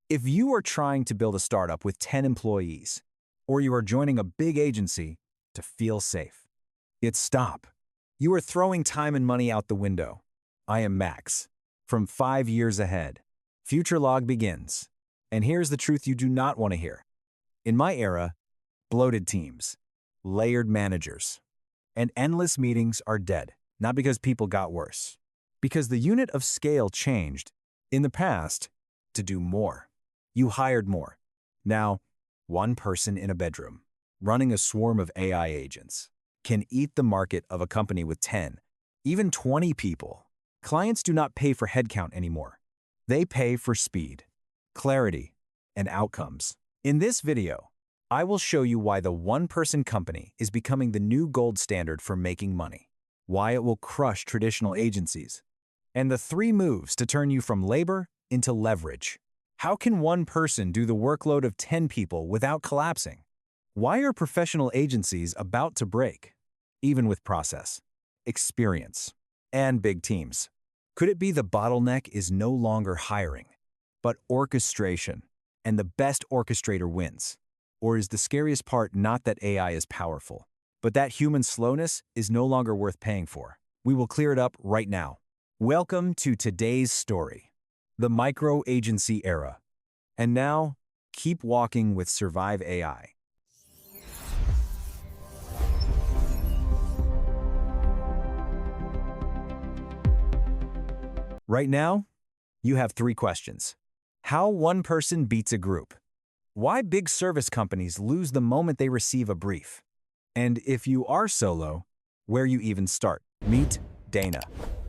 If you are trying to build a startup with 10 employees, or you are joining a big agency to feel safe, it's stop. You are throwing time and money out the window. I am Max, from 5 years ahead. Future log begins. And here's the truth you do not want to hear. In my era, bloated teams, layered managers, and endless meetings are dead, not because people got worse, because the unit of scale changed. In the past, to do more. You hired more. Now, one person in a bedroom, running a swarm of AI agents, can eat the market of a company with 10, even 20 people. Clients do not pay for headcount anymore. They pay for speed, clarity, and outcomes. In this video, I will show you why the one-person company is becoming the new gold standard for making money, why it will crush traditional agencies, and the 3 moves to turn you from labor into leverage. How can one person do the workload of 10 people without collapsing? Why are professional agencies about to break, even with process, experience, and big teams? Could it be the bottleneck is no longer hiring, but orchestration, and the best orchestrator wins? Or is the scariest part not that AI is powerful, but that human slowness is no longer worth paying for? We will clear it up right now. Welcome to today's story, the micro-agency era. And now, keep walking with Survive AI. Right now, you have 3 questions. How one person beats a group. Why big service companies lose the moment they receive a brief. And if you are solo, where you even start. Meet Dana.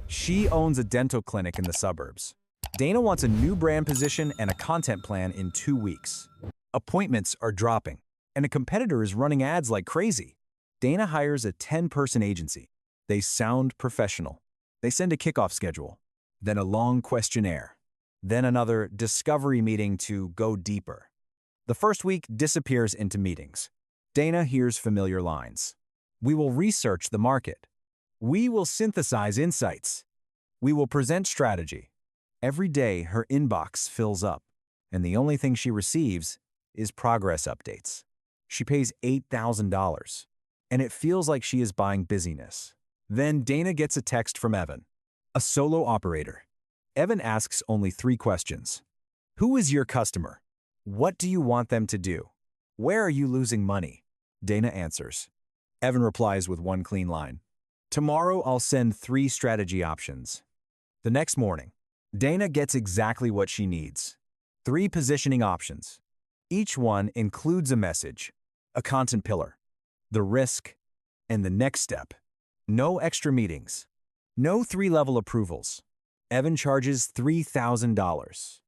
She owns a dental clinic in the suburbs. Dana wants a new brand position and a content plan in 2 weeks. Appointments are dropping, and a competitor is running ads like crazy. Dana hires a 10-person agency. They sound professional. They send a kickoff schedule, then a long questionnaire, then another discovery meeting to go deeper. The first week disappears into meetings. Dana hears familiar lines. We will research the market. We will synthesize insights. We will present strategy. Every day, her inbox fills up, and the only thing she receives is progress updates. She pays $8,000, and it feels like she is buying busyness. Then Dana gets a text from Evan, a solo operator. Evan asks only 3 questions. Who is your customer? What do you want them to do? Where are you losing money? Dana answers. Evan replies with one clean line. Tomorrow I'll send 3 strategy options. The next morning, Dana gets exactly what she needs. 3 positioning options. Each one includes a message, a content pillar, the risk, and the next step. No extra meetings. No 3-level approvals. Evan charges $3,000.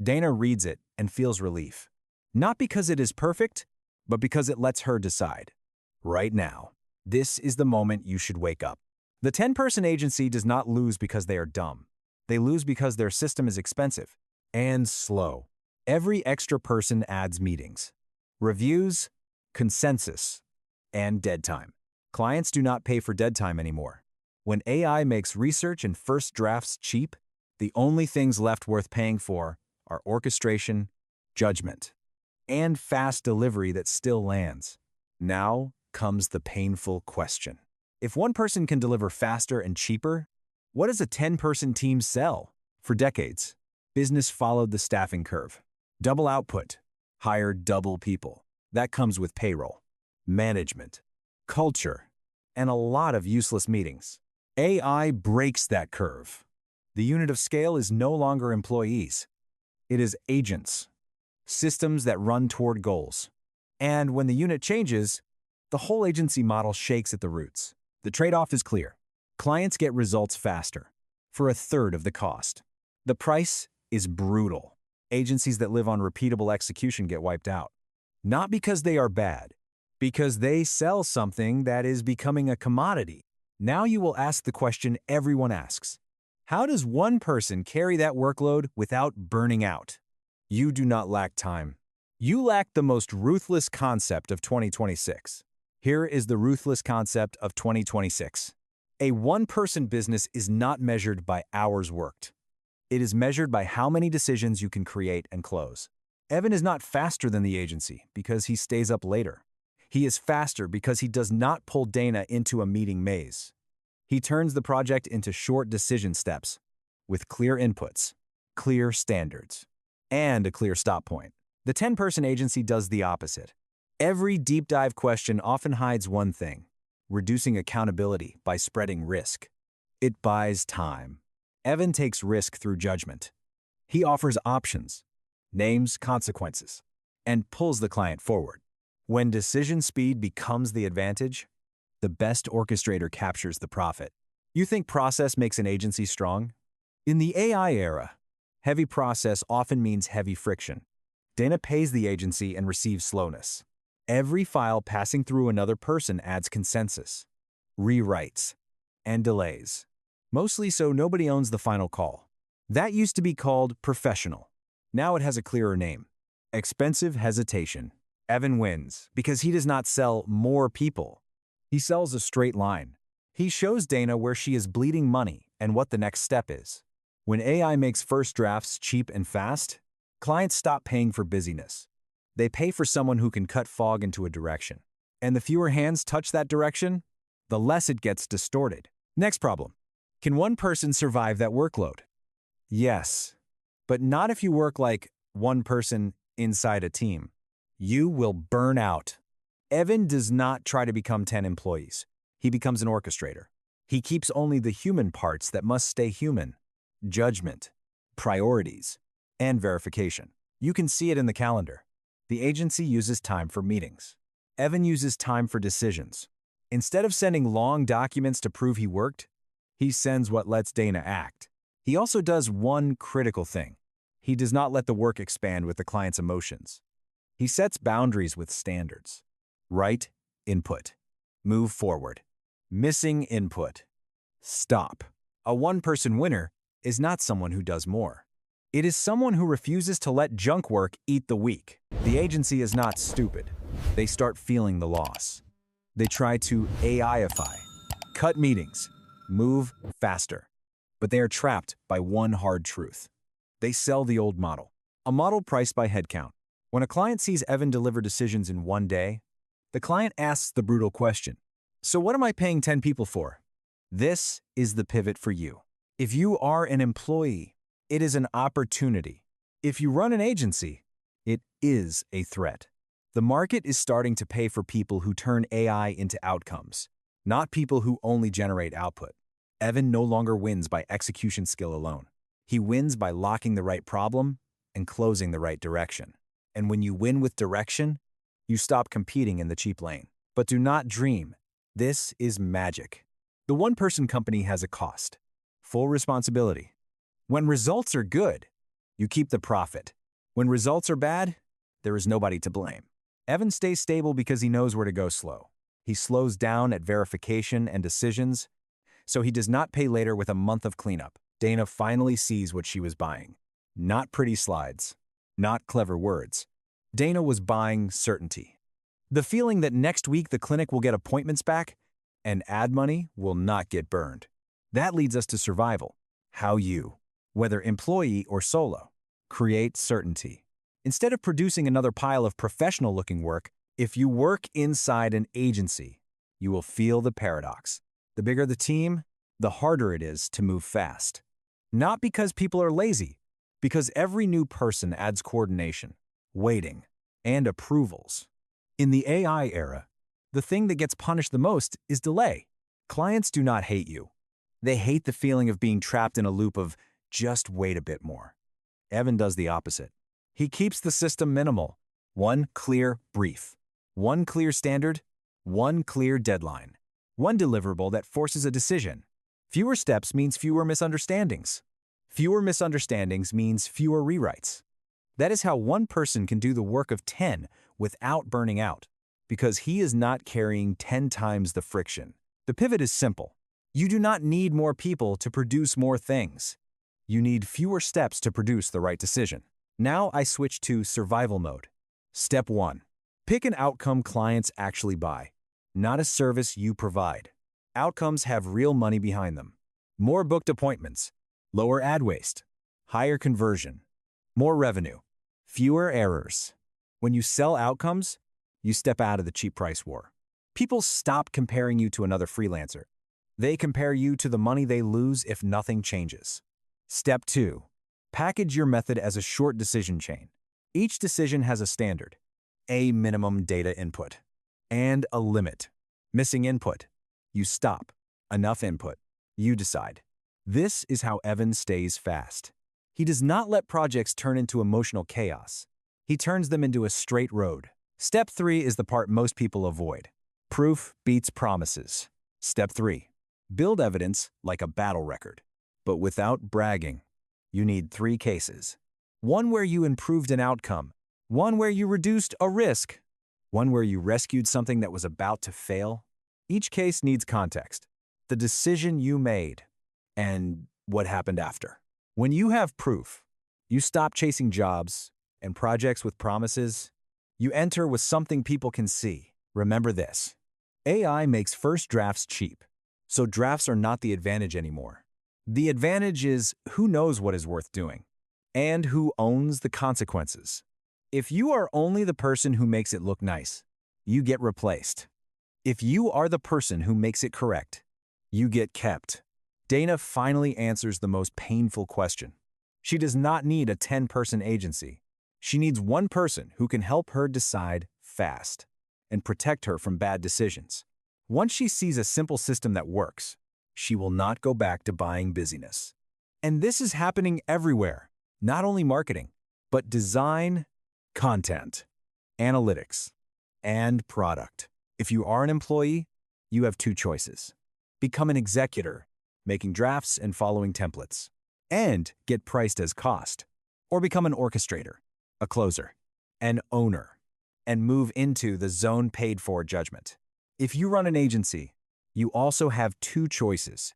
Dana reads it and feels relief. Not because it is perfect, but because it lets her decide. Right now, this is the moment you should wake up. The 10-person agency does not lose because they are dumb. They lose because their system is expensive and slow. Every extra person adds meetings, reviews, consensus, and dead time. Clients do not pay for dead time anymore. When AI makes research and first drafts cheap, the only things left worth paying for are orchestration, judgment, and fast delivery that still lands. Now comes the painful question. If one person can deliver faster and cheaper, what does a 10-person team sell? For decades, business followed the staffing curve. Double output, hire double people. That comes with payroll, management, culture, and a lot of useless meetings. AI breaks that curve. The unit of scale is no longer employees. It is agents, systems that run toward goals. And when the unit changes, the whole agency model shakes at the roots. The trade-off is clear. Clients get results faster, for a third of the cost. The price is brutal. Agencies that live on repeatable execution get wiped out. Not because they are bad, because they sell something that is becoming a commodity. Now you will ask the question everyone asks. How does one person carry that workload without burning out? You do not lack time. You lack the most ruthless concept of 2026. Here is the ruthless concept of 2026. A one-person business is not measured by hours worked. It is measured by how many decisions you can create and close. Evan is not faster than the agency because he stays up later. He is faster because he does not pull Dana into a meeting maze. He turns the project into short decision steps with clear inputs, clear standards, and a clear stop point. The 10-person agency does the opposite. Every deep dive question often hides one thing: reducing accountability by spreading risk. It buys time. Evan takes risk through judgment. He offers options, names consequences, and pulls the client forward. When decision speed becomes the advantage, the best orchestrator captures the profit. You think process makes an agency strong? In the AI era, heavy process often means heavy friction. Dana pays the agency and receives slowness. Every file passing through another person adds consensus, rewrites, and delays, mostly so nobody owns the final call. That used to be called professional. Now it has a clearer name: expensive hesitation. Evan wins because he does not sell more people. He sells a straight line. He shows Dana where she is bleeding money and what the next step is. When AI makes first drafts cheap and fast, clients stop paying for busyness. They pay for someone who can cut fog into a direction. And the fewer hands touch that direction, the less it gets distorted. Next problem: can one person survive that workload? Yes, but not if you work like one person inside a team. You will burn out. Evan does not try to become 10 employees. He becomes an orchestrator. He keeps only the human parts that must stay human: judgment, priorities, and verification. You can see it in the calendar. The agency uses time for meetings. Evan uses time for decisions. Instead of sending long documents to prove he worked, he sends what lets Dana act. He also does one critical thing: he does not let the work expand with the client's emotions. He sets boundaries with standards. Right input. Move forward. Missing input. Stop. A one-person winner is not someone who does more. It is someone who refuses to let junk work eat the week. The agency is not stupid. They start feeling the loss. They try to AIify, cut meetings, move faster. But they are trapped by one hard truth. They sell the old model, a model priced by headcount. When a client sees Evan deliver decisions in one day, the client asks the brutal question: so what am I paying 10 people for? This is the pivot for you. If you are an employee, it is an opportunity. If you run an agency, it is a threat. The market is starting to pay for people who turn AI into outcomes, not people who only generate output. Evan no longer wins by execution skill alone. He wins by locking the right problem and closing the right direction. And when you win with direction, you stop competing in the cheap lane. But do not dream. This is magic. The one-person company has a cost: full responsibility. When results are good, you keep the profit. When results are bad, there is nobody to blame. Evan stays stable because he knows where to go slow. He slows down at verification and decisions, so he does not pay later with a month of cleanup. Dana finally sees what she was buying. Not pretty slides, not clever words. Dana was buying certainty. The feeling that next week the clinic will get appointments back and ad money will not get burned. That leads us to survival. How you, whether employee or solo, create certainty. Instead of producing another pile of professional-looking work, if you work inside an agency, you will feel the paradox. The bigger the team, the harder it is to move fast. Not because people are lazy, because every new person adds coordination, waiting, and approvals. In the AI era, the thing that gets punished the most is delay. Clients do not hate you. They hate the feeling of being trapped in a loop of just wait a bit more. Evan does the opposite. He keeps the system minimal. One clear brief, one clear standard, one clear deadline, one deliverable that forces a decision. Fewer steps means fewer misunderstandings. Fewer misunderstandings means fewer rewrites. That is how one person can do the work of 10 without burning out, because he is not carrying 10 times the friction. The pivot is simple. You do not need more people to produce more things. You need fewer steps to produce the right decision. Now I switch to survival mode. Step 1. Pick an outcome clients actually buy, not a service you provide. Outcomes have real money behind them. More booked appointments, lower ad waste, higher conversion, more revenue, Fewer errors. When you sell outcomes, you step out of the cheap price war. People stop comparing you to another freelancer. They compare you to the money they lose if nothing changes. Step 2. Package your method as a short decision chain. Each decision has a standard, a minimum data input, and a limit. Missing input, you stop. Enough input, you decide. This is how Evan stays fast. He does not let projects turn into emotional chaos. He turns them into a straight road. Step 3 is the part most people avoid. Proof beats promises. Step 3. Build evidence like a battle record, but without bragging. You need 3 cases. One where you improved an outcome, one where you reduced a risk, one where you rescued something that was about to fail. Each case needs context, the decision you made, and what happened after. When you have proof, you stop chasing jobs and projects with promises. You enter with something people can see. Remember this. AI makes first drafts cheap, so drafts are not the advantage anymore. The advantage is who knows what is worth doing, and who owns the consequences. If you are only the person who makes it look nice, you get replaced. If you are the person who makes it correct, you get kept. Dana finally answers the most painful question. She does not need a 10-person agency. She needs one person who can help her decide fast and protect her from bad decisions. Once she sees a simple system that works, she will not go back to buying busyness. And this is happening everywhere, not only marketing, but design, content, analytics, and product. If you are an employee, you have 2 choices. Become an executor, making drafts and following templates, and get priced as cost. Or become an orchestrator, a closer, an owner, and move into the zone paid for judgment. If you run an agency, you also have 2 choices.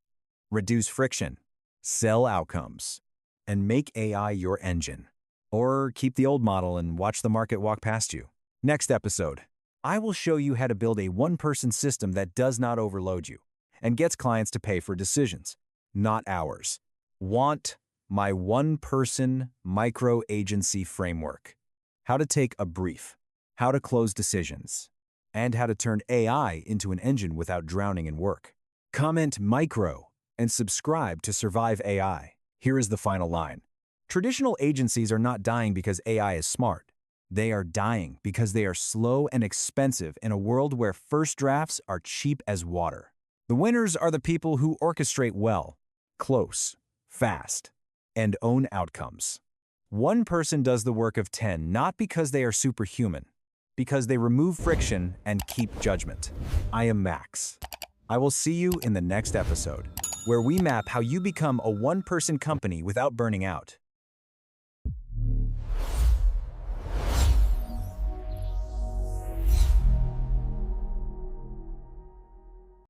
Reduce friction, sell outcomes, and make AI your engine. Or keep the old model and watch the market walk past you. Next episode, I will show you how to build a one-person system that does not overload you and gets clients to pay for decisions, not hours. Want my one-person micro-agency framework. How to take a brief, how to close decisions, and how to turn AI into an engine without drowning in work. Comment micro and subscribe to Survive AI. Here is the final line. Traditional agencies are not dying because AI is smart. They are dying because they are slow and expensive in a world where first drafts are cheap as water. The winners are the people who orchestrate well, close, fast, and own outcomes. One person does the work of 10 not because they are superhuman, because they remove friction and keep judgment. I am Max. I will see you in the next episode, where we map how you become a one-person company without burning out.